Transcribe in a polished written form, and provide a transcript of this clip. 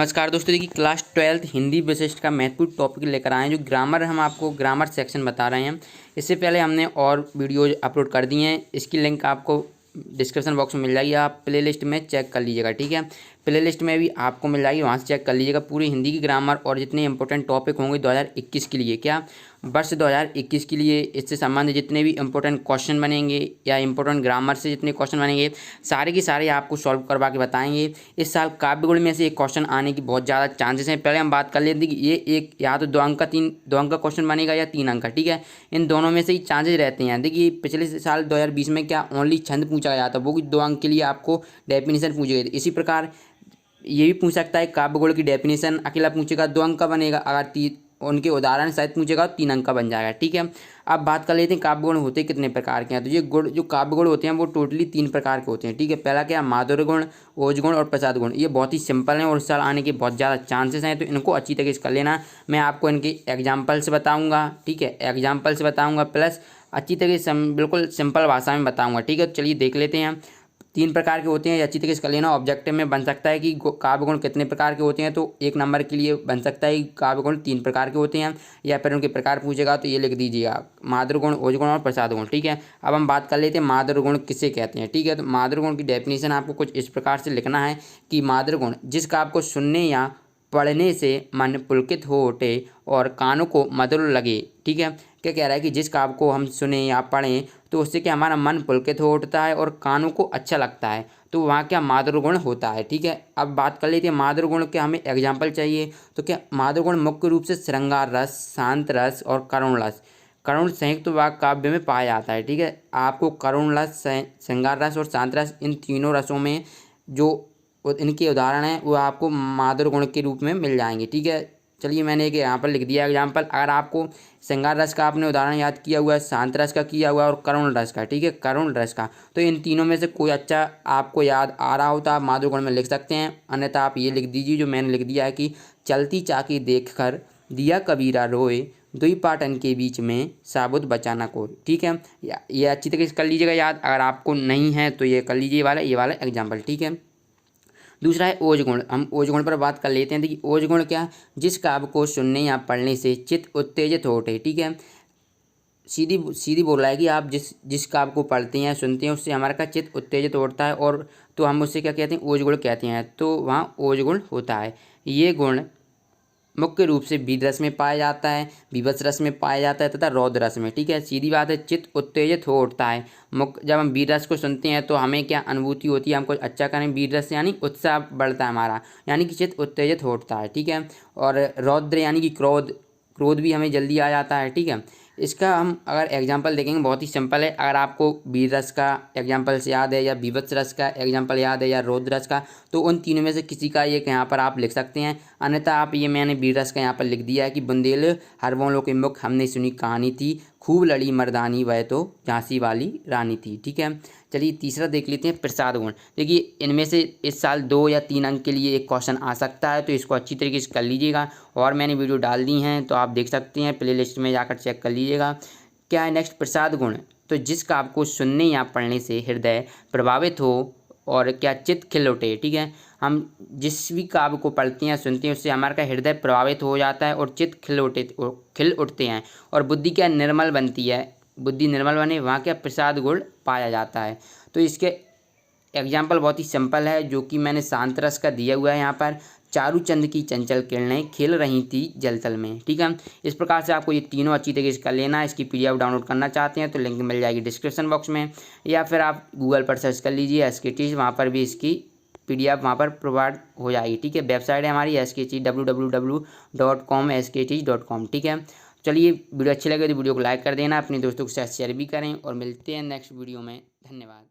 नमस्कार दोस्तों, देखिए क्लास 12th हिंदी विशिष्ट का महत्वपूर्ण टॉपिक लेकर आए हैं। जो ग्रामर हम आपको ग्रामर सेक्शन बता रहे हैं। इससे पहले हमने और वीडियोज अपलोड कर दिए हैं। इसकी लिंक आपको डिस्क्रिप्शन बॉक्स में मिल जाएगी, आप प्लेलिस्ट में चेक कर लीजिएगा। ठीक है, प्लेलिस्ट में भी आपको मिल जाएगी, वहाँ से चेक कर लीजिएगा। पूरी हिंदी की ग्रामर और जितने इंपॉर्टेंट टॉपिक होंगे 2021 के लिए, क्या वर्ष 2021 के लिए, इससे संबंधित जितने भी इंपॉर्टेंट क्वेश्चन बनेंगे या इंपॉर्टेंट ग्रामर से जितने क्वेश्चन बनेंगे सारे के सारे आपको सॉल्व करवा के बताएंगे। इस साल काव्य गुण में से एक क्वेश्चन आने की बहुत ज़्यादा चांसेस हैं। पहले हम बात कर लेते हैं कि ये एक या तो 2 अंक का क्वेश्चन बनेगा या 3 अंक का। ठीक है, इन दोनों में से ही चांसेस रहते हैं। देखिए पिछले साल 2020 में क्या ओनली छंद पूछा गया था, वो भी 2 अंक के लिए आपको डेफिनेशन पूछी गई थी। इसी प्रकार ये भी पूछ सकता है, काव्य गुण की डेफिनेशन अकेला पूछेगा 2 अंक का बनेगा, अगर उनके उदाहरण शायद पूछेगा 3 अंक का बन जाएगा। ठीक है, अब बात कर लेते हैं काव्य गुण होते कितने प्रकार के हैं। तो ये गुण जो काव्य गुण होते हैं वो टोटली 3 प्रकार के होते हैं। ठीक है, पहला क्या, माधुर्य गुण, ओज गुण और प्रसाद गुण। ये बहुत ही सिंपल हैं और इस साल आने के बहुत ज़्यादा चांसेस हैं, तो इनको अच्छी तरीके से कर लेना। मैं आपको इनके एग्जाम्पल से बताऊँगा। ठीक है, एग्जाम्पल से बताऊँगा प्लस अच्छी तरीके से बिल्कुल सिंपल भाषा में बताऊँगा। ठीक है, चलिए देख लेते हैं। 3 प्रकार के होते हैं, ये अच्छी तरीके से कर लेना। ऑब्जेक्टिव में बन सकता है कि काव्य गुण कितने प्रकार के होते हैं, तो 1 नंबर के लिए बन सकता है कि काव्य गुण 3 प्रकार के होते हैं, या फिर उनके प्रकार पूछेगा तो ये लिख दीजिएगा, माधुर्य गुण, ओज गुण और प्रसाद गुण। ठीक है, अब हम बात कर लेते हैं माधुर्य गुण किसे कहते हैं। ठीक है, तो माधुर्य गुण की डेफिनेशन आपको कुछ इस प्रकार से लिखना है कि माधुर्य गुण जिस काव्य को सुनने या पढ़ने से मन पुलकित हो उठे और कानों को मधुर लगे। ठीक है, क्या कह रहा है कि जिस काव्य को हम सुने या पढ़ें तो उससे क्या हमारा मन पुलकित हो उठता है और कानों को अच्छा लगता है, तो वहाँ क्या माधुर्य गुण होता है। ठीक है, अब बात कर लेते हैं माधुर्य गुण के हमें एग्जाम्पल चाहिए। तो क्या माधुर्य गुण मुख्य रूप से श्रृंगार रस, शांत रस और करुण रस, करुण संयुक्त वाक काव्य में पाया जाता है। ठीक है, आपको करुण रस, श्रृंगार रस और शांत रस, इन तीनों रसों में जो इनके उदाहरण हैं वो आपको माधुर्य गुण के रूप में मिल जाएंगे। ठीक है, चलिए मैंने एक यहाँ पर लिख दिया एग्जाम्पल। अगर आपको श्रृंगार रस का आपने उदाहरण याद किया हुआ है, शांत रस का किया हुआ है और करुण रस का, ठीक है, करुण रस का, तो इन तीनों में से कोई अच्छा आपको याद आ रहा हो तो आप माधुर्य गुण में लिख सकते हैं। अन्यथा आप ये लिख दीजिए जो मैंने लिख दिया है कि चलती चाकी देख कर दिया कबीरा रोए, दुई पाटन के बीच में साबुत बचाना को। ठीक है, ये अच्छी तरीके से कर लीजिएगा याद। अगर आपको नहीं है तो ये कर लीजिए, ये वाला एग्जाम्पल। ठीक है, दूसरा है ओज गुण। हम ओज गुण पर बात कर लेते हैं। देखिए ओज गुण क्या, जिस काव्य को सुनने या पढ़ने से चित्त उत्तेजित हो उठे। ठीक है, सीधी सीधी बोल रहा है कि आप जिस काव्य को पढ़ते हैं सुनते हैं उससे हमारा का चित्त उत्तेजित होता है, और तो हम उससे क्या कहते हैं, ओज गुण कहते हैं। तो वहाँ ओज गुण होता है। ये गुण मुख्य रूप से बीज रस में पाया जाता है, बीभत्स रस में पाया जाता है तथा रौद्र रस में। ठीक है, सीधी बात है, चित्त उत्तेजित हो उठता है। जब हम बीज रस को सुनते हैं तो हमें क्या अनुभूति होती है, हम कुछ अच्छा करें बीज रस से, यानी उत्साह बढ़ता है हमारा, यानी कि चित्त उत्तेजित हो उठता है। ठीक है, और रौद्र यानी कि क्रोध भी हमें जल्दी आ जाता है। ठीक है, इसका हम अगर एग्जांपल देखेंगे बहुत ही सिंपल है। अगर आपको बीज रस का एग्जांपल से याद है या बीभत्स रस का एग्जांपल याद है या रौद्र रस का, तो उन तीनों में से किसी का एक यहाँ पर आप लिख सकते हैं। अन्यथा आप ये मैंने बीज रस का यहाँ पर लिख दिया है कि बुंदेल हरवों के मुख हमने सुनी कहानी थी, खूब लड़ी मर्दानी वह तो झांसी वाली रानी थी। ठीक है, चलिए तीसरा देख लेते हैं प्रसाद गुण। देखिए इनमें से इस साल 2 या 3 अंक के लिए एक क्वेश्चन आ सकता है, तो इसको अच्छी तरीके से कर लीजिएगा। और मैंने वीडियो डाल दी हैं तो आप देख सकते हैं, प्ले लिस्ट में जाकर चेक कर लीजिएगा। क्या है नेक्स्ट, प्रसाद गुण, तो जिस काव्य को सुनने या पढ़ने से हृदय प्रभावित हो और क्या चित्त खिल उठे। ठीक है, हम जिस भी काव्य को पढ़ते हैं सुनते हैं उससे हमारा हृदय प्रभावित हो जाता है और चित्त खिल उठते हैं, और बुद्धि क्या निर्मल बनती है, बुद्धि निर्मल बने, वहाँ क्या प्रसाद गुण पाया जाता है। तो इसके एग्जाम्पल बहुत ही सिंपल है जो कि मैंने शांत रस का दिया हुआ है यहाँ पर। चारूचंद की चंचल किरणें खेल रही थी जलतल में। ठीक है, इस प्रकार से आपको ये तीनों अच्छी तरीके से कर लेना है। इसकी PDF डाउनलोड करना चाहते हैं तो लिंक मिल जाएगी डिस्क्रिप्शन बॉक्स में, या फिर आप गूगल पर सर्च कर लीजिए SKT, वहाँ पर भी इसकी PDF वहाँ पर प्रोवाइड हो जाएगी। ठीक है, वेबसाइट है हमारी SKT www.com SKT.com। ठीक है, चलिए वीडियो अच्छी लगे तो वीडियो को लाइक कर देना, अपने दोस्तों के साथ शेयर भी करें, और मिलते हैं नेक्स्ट वीडियो में। धन्यवाद।